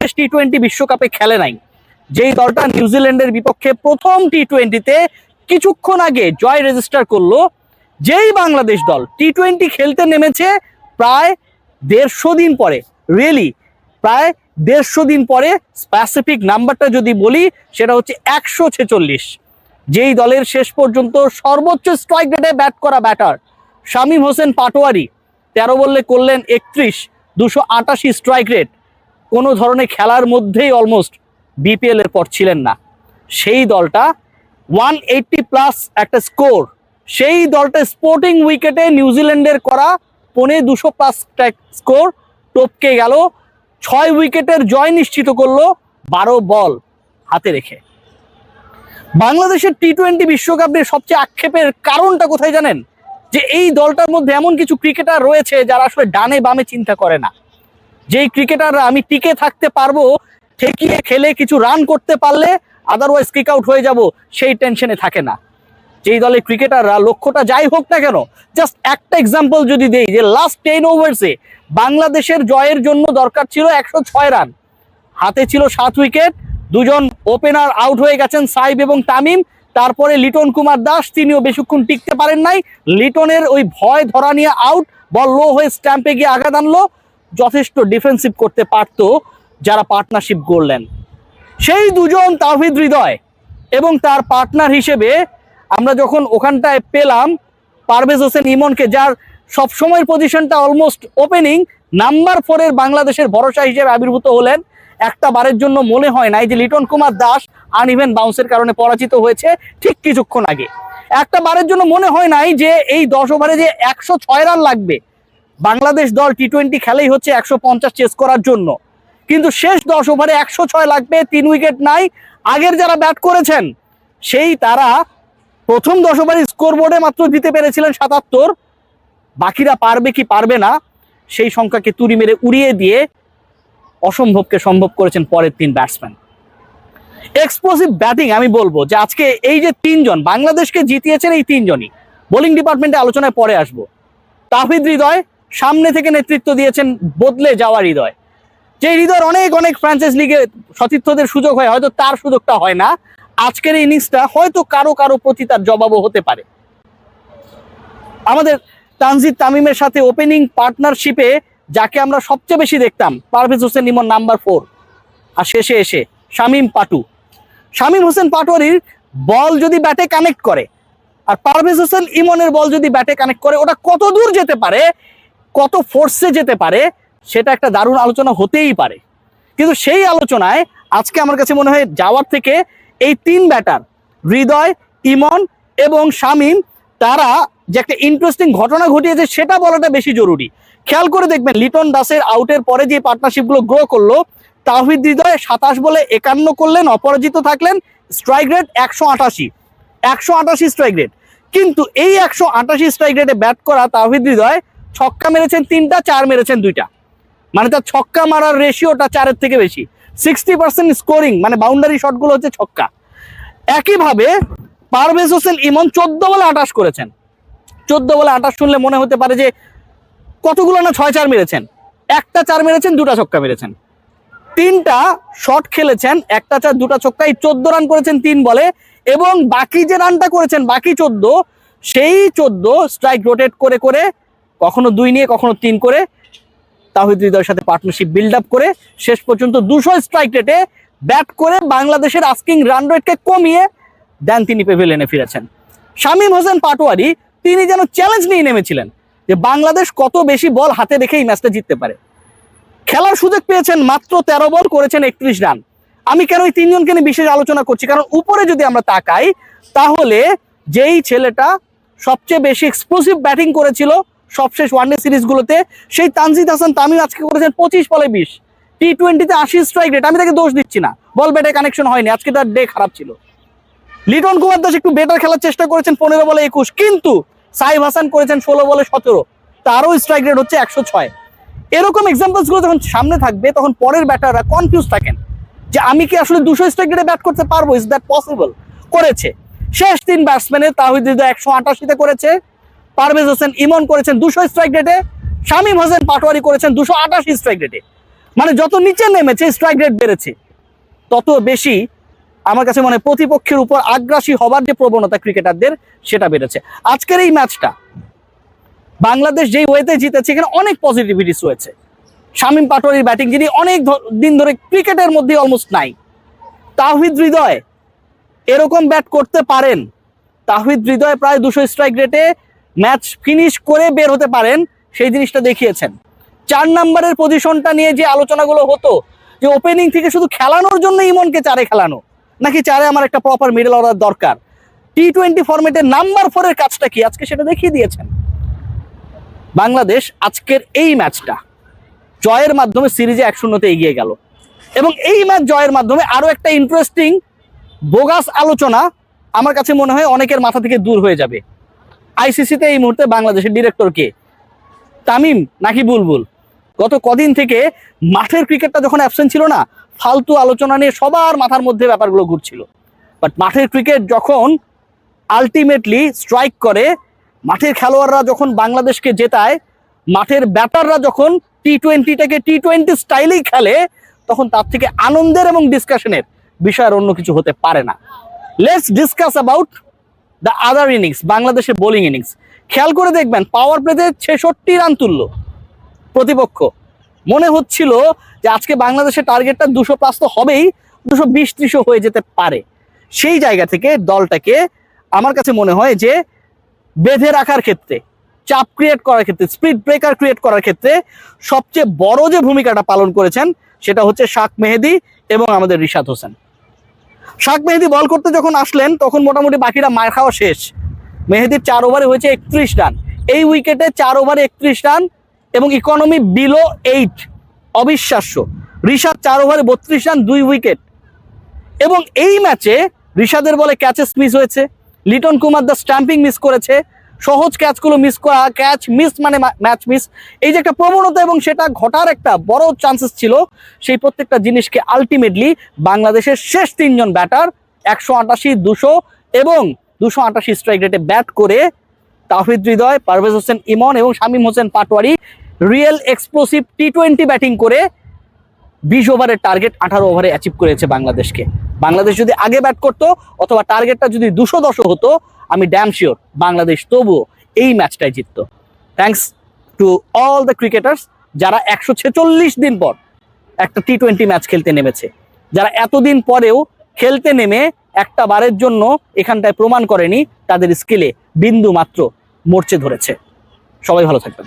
টি-20 বিশ্বকাপে খেলে নাই, যেই দলটা নিউজিল্যান্ডের বিপক্ষে প্রথম টি-20তে কিছুক্ষণ আগে জয় রেজিস্টার করলো, যেই বাংলাদেশ দল টি-20 খেলতে নেমেছে প্রায় 150 দিন পরে, প্রায় 150 দিন পরে, স্পেসিফিক নাম্বারটা যদি বলি সেটা হচ্ছে 146, যেই দলের শেষ পর্যন্ত সর্বোচ্চ স্ট্রাইক রেটে ব্যাট করা ব্যাটার শামীম হোসেন পাটোয়ারি 13 বলে করলেন 31, 288 স্ট্রাইক রেট, কোনো ধরনের খেলার মধ্যেই অলমোস্ট বিপিএল এর পর ছিলেন না। সেই দলটা 180+ একটা স্কোর, সেই দলটা স্পোর্টিং উইকেটে নিউজিল্যান্ডের করা 200+ স্কোর টপকে গেল, 6 উইকেটের জয় নিশ্চিত করলো 12 বল হাতে রেখে। বাংলাদেশের টি-20 বিশ্বকাপের সবচেয়ে আক্ষেপের কারণটা কোথায় জানেন? যে এই দলটার মধ্যে এমন কিছু ক্রিকেটার রয়েছে যারা আসলে ডানে বামে চিন্তা করে না। যেই ক্রিকেটাররা আমি টিকে থাকতে পারবো, ঠেকিয়ে খেলে কিছু রান করতে পারলে আদারওয়াইজ কিক আউট হয়ে যাব, সেই টেনশনে থাকে না। যেই দলের ক্রিকেটাররা লক্ষ্যটা যাই হোক না কেন, জাস্ট একটা এক্সাম্পল যদি দেই, যে লাস্ট 10 ওভার্সে বাংলাদেশের জয়ের জন্য দরকার ছিল 106 রান, হাতে ছিল 7 উইকেট, 2 জন ওপেনার আউট হয়ে গেছেন, সাইব এবং তামিম, তারপরে লিটন কুমার দাস তিনিও বেশিক্ষণ টিকতে পারেন নাই, লিটনের ওই ভয় ধরা নিয়ে আউট, বল লো হয়ে স্ট্যাম্পে গিয়ে আঘাত আনলো, যথেষ্ট ডিফেন্সিভ করতে পারতো যারা পার্টনারশিপ করলেন। সেই 2 জন তাওহিদ হৃদয় এবং তার পার্টনার হিসেবে আমরা যখন ওখানটায় পেলাম পারভেজ হোসেন ইমনকে, যার সবসময়ের পজিশনটা অলমোস্ট ওপেনিং, নাম্বার 4 এর বাংলাদেশের ভরসা হিসেবে আবির্ভূত হলেন, একটা বারের জন্য মনে হয় নাই যে লিটন কুমার দাস আনইভেন বাউন্সের কারণে পরাজিত হয়েছে ঠিক কিছুক্ষণ আগে, একটা বারের জন্য মনে হয় নাই যে এই 10 ওভারে যে 106 রান লাগবে, বাংলাদেশ দল টি-20 খেলেই হচ্ছে 150 চেস করার জন্য, কিন্তু শেষ 10 ওভারে 106 লাগবে, 3 উইকেট নাই। আগের যারা ব্যাট করেছেন সেই তারা প্রথম 10 ওভারে স্কোর বোর্ডে মাত্র দিতে পেরেছিলেন 77, বাকিরা পারবে কি পারবে না সেই সংখ্যাকে তুড়ি মেরে উড়িয়ে দিয়ে অসম্ভবকে সম্ভব করেছেন পরের 3 ব্যাটসম্যান। এক্সপ্লোসিভ ব্যাটিং আমি বলবো যে আজকে এই যে 3 জন বাংলাদেশকে জিতিয়েছেন, এই 3 জনই বোলিং ডিপার্টমেন্টে আলোচনায় পরে আসবো। তাওহিদ হৃদয় সামনে থেকে নেতৃত্ব দিয়েছেন বদলে যাওয়া হৃদয়, যে হৃদয়ের অনেক ফ্র্যাঞ্চাইজ লিগে সতীর্থদের সুযোগ হয়, হয়তো তার সুযোগটা হয় না, আজকের এই ইনিংসটা হয়তো কারো প্রতি তার জবাবও হতে পারে। আমাদের তানজিদ তামিমের সাথে ওপেনিং পার্টনারশিপে যাকে আমরা সবচেয়ে বেশি দেখতাম পারভেজ হোসেন ইমন নাম্বার 4, আর শেষে এসে শামীম হোসেন পাটোয়ারির বল যদি ব্যাটে কানেক্ট করে আর পারভেজ হোসেন ইমনের বল যদি ব্যাটে কানেক্ট করে, ওটা কত দূর যেতে পারে, কত ফোর্সে যেতে পারে, সেটা একটা দারুণ আলোচনা হতেই পারে। কিন্তু সেই আলোচনায় আজকে আমার কাছে মনে হয় যাওয়ার থেকে এই 3 ব্যাটার হৃদয়, ইমন এবং শামীম, তারা যে একটা ইন্টারেস্টিং ঘটনা ঘটিয়েছে সেটা বলাটা বেশি জরুরি। খেয়াল করে দেখবেন লিটন দাসের আউটের পরে যে পার্টনারশিপগুলো গ্রো করলো, তাওহিদ হৃদয় 27 বলে 51 করলেন, অপরাজিত থাকলেন, স্ট্রাইক রেট 188 স্ট্রাইক রেট। কিন্তু এই 188 স্ট্রাইক রেটে ব্যাট করা তাওহিদ হৃদয় ছক্কা মেরেছেন 3টা, 4 মেরেছেন 2টা, মানে তার ছক্কা মারার রেশিওটা 4-এর থেকে বেশি, 60% স্কোরিং, মানে বাউন্ডারি শটগুলো হচ্ছে ছক্কা। একইভাবে পারভেজ হোসেন ইমন 14 বলে 28 করেছেন। 14 বলে 28 শুনলে মনে হতে পারে যে কতগুলো না 6-4 মেরেছেন, একটা 4 মেরেছেন, 2টা ছক্কা মেরেছেন, 3টা শট খেলেছেন, একটা 4 2টা ছক্কা, এই 14 রান করেছেন 3 বলে, এবং বাকি যে রানটা করেছেন বাকি 14, সেই 14 স্ট্রাইক রোটেট করে করে কখনো 2 নিয়ে কখনো 3 করে তাওহিদ হৃদয়ের সাথে পার্টনারশিপ বিল্ড আপ করে শেষ পর্যন্ত 200 স্ট্রাইক রেটে ব্যাট করে বাংলাদেশের আস্কিং রান রেটকে কমিয়ে দেন তিনি প্যাভিলিয়নে ফিরেছেন। শামীম হোসেন পাটোয়ারি তিনি যেন চ্যালেঞ্জ নিয়ে নেমেছিলেন যে বাংলাদেশ কত বেশি বল হাতে রেখে এই ম্যাচটা জিততে পারে। খেলার সুযোগ পেয়েছেন মাত্র 13 বল, করেছেন 31 রান। আমি কেন এই 3 জনকে নিয়ে বিশেষ আলোচনা করছি, কারণ উপরে যদি আমরা তাকাই তাহলে যেই ছেলেটা সবচেয়ে বেশি এক্সপ্লোসিভ ব্যাটিং করেছিল সবশেষ ওয়ানডে সিরিজগুলোতে, সেই তানজিদ হাসান তামিম আজকে করেছেন 25 বলে 20, টি-20তে 80 স্ট্রাইক রেট। আমি তাকে দোষ দিচ্ছি না, বল ব্যাটে কানেকশন হয়নি, আজকে তার ডে খারাপ ছিল। লিটন কুমার দাস একটু বেটার খেলার চেষ্টা করেছেন 15 বলে 21, কিন্তু সাইব হাসান করেছেন 16 বলে 17, তারও স্ট্রাইক রেট হচ্ছে 106। এরকম এক্সাম্পলস গুলো যখন সামনে থাকবে তখন পরের ব্যাটাররা কনফিউজ থাকেন যে আমি কি আসলে 200 স্ট্রাইক রেটে ব্যাট করতে পারবো, ইজ দ্যাট পসিবল। করেছে শেষ 3 ব্যাটসম্যানের তাওহিদ হৃদয় 188-তে করেছে, পারভেজ হোসেন ইমন করেছেন 200 স্ট্রাইক রেটে, শামীম হোসেন পাটোয়ারি করেছেন 288 স্ট্রাইক রেটে। মানে যত নিচে নেমেছে স্ট্রাইক রেট বেড়েছে, তত বেশি আমার কাছে মনে হয় প্রতিপক্ষের উপর আগ্রাসী হবার যে প্রবণতা ক্রিকেটারদের সেটা বেড়েছে। আজকের এই ম্যাচটা বাংলাদেশ যেই ওয়েতে জিতেছে এখানে অনেক পজিটিভিটিস রয়েছে। শামীম পাটোয়ারির ব্যাটিং যিনি অনেক দিন ধরে ক্রিকেটের মধ্যে অলমোস্ট নাই, তাওহিদ হৃদয় এরকম ব্যাট করতে পারেন, তাওহিদ হৃদয় প্রায় 200 স্ট্রাইক রেটে ম্যাচ ফিনিশ করে বের হতে পারেন, সেই জিনিসটা দেখিয়েছেন। 4 নম্বরের পজিশনটা নিয়ে যে আলোচনাগুলো হতো যে ওপেনিং থেকে শুধু খেলানোর জন্য ইমনকে 4-এ খেলানো, নাকি 4-এ আমার একটা প্রপার মিডল অর্ডার দরকার, টি-20 ফরম্যাটে নাম্বার 4-এর কাজটা কি, আজকে সেটা দেখিয়ে দিয়েছেন। বাংলাদেশ আজকের এই ম্যাচটা জয়ের মাধ্যমে সিরিজে 1-0-তে এগিয়ে গেল, এবং এই ম্যাচ জয়ের মাধ্যমে আরো একটা ইন্টারেস্টিং বোগাস আলোচনা আমার কাছে মনে হয় অনেকের মাথা থেকে দূর হয়ে যাবে। আইসিসিতে এই মুহূর্তে বাংলাদেশের ডিরেক্টর কে, তামিম নাকি বুলবুল? গত কদিন থেকে মাঠের ক্রিকেটটা যখন অ্যাবসেন্ট ছিল না, ফালতু আলোচনা নিয়ে সবার মাথার মধ্যে ব্যাপারগুলো ঘুরছিল। বাট মাঠের ক্রিকেট যখন আলটিমেটলি স্ট্রাইক করে, মাঠের খেলোয়াড়রা যখন বাংলাদেশকে জেতায়, মাঠের ব্যাটাররা যখন টি-20টাকে টি-20 স্টাইলেই খেলে, তখন তার থেকে আনন্দের এবং ডিসকাশনের বিষয় আর অন্য কিছু হতে পারে না। Let's discuss about the other innings, বাংলাদেশের বোলিং ইনিংস। খেয়াল করে দেখবেন পাওয়ার প্লেতে 66 রান তুললো প্রতিপক্ষ। মনে হচ্ছিল যে আজকে বাংলাদেশের টার্গেটটা 200+ তো হবেই, 220-30 হয়ে যেতে পারে। সেই জায়গা থেকে দলটাকে আমার কাছে মনে হয় যে বেঁধে রাখার ক্ষেত্রে, চাপ ক্রিয়েট করার ক্ষেত্রে, স্পিড ব্রেকার ক্রিয়েট করার ক্ষেত্রে সবচেয়ে বড় যে ভূমিকাটা পালন করেছেন সেটা হচ্ছে শাক মেহেদী এবং আমাদের রিশাদ হোসেন। শাক মেহেদী বল করতে যখন আসলেন তখন মোটামুটি বাকিরা মার খাওয়া শেষ। মেহেদীর 4 ওভারে হয়েছে 31 রান, এই উইকেটে 4 ওভারে 31 রান এবং ইকোনমি বিলো 8, অবিশ্বাস্য। রিশাদ 4 ওভারে 32 রান, 2 উইকেট। এবং এই ম্যাচে রিশাদের বলে ক্যাচেস মিস হয়েছে, লিটন কুমার দা স্ট্যাম্পিং মিস করেছে, সহজ ক্যাচগুলো মিস করা, ক্যাচ মিস মানে ম্যাচ মিস, এই যে একটা প্রবণতা এবং সেটা ঘটার একটা বড় চান্সেস ছিল, সেই প্রত্যেকটা জিনিসকে আলটিমেটলি বাংলাদেশের শেষ 3 জন ব্যাটার 188, 200 এবং 288 স্ট্রাইক রেটে ব্যাট করে তাওহিদ হৃদয়, পারভেজ হোসেন ইমন এবং শামীম হোসেন পাটোয়ারি রিয়েল এক্সপ্লোসিভ টি-20 ব্যাটিং করে 20 ওভারের টার্গেট 18 ওভারে অ্যাচিভ করেছে বাংলাদেশকে। বাংলাদেশ যদি আগে ব্যাট করতো অথবা টার্গেটটা যদি 210 হতো, আমি ড্যাম শিওর বাংলাদেশ তবুও এই ম্যাচটাই জিততো। Thanks to all the cricketers যারা 146 দিন পর একটা টি-20 ম্যাচ খেলতে নেমেছে, যারা এতদিন পরেও খেলতে নেমে একটা বারের জন্য এখানটায় প্রমাণ করেনি তাদের স্কিলে বিন্দু মাত্র মরচে ধরেছে। সবাই ভালো থাকবেন।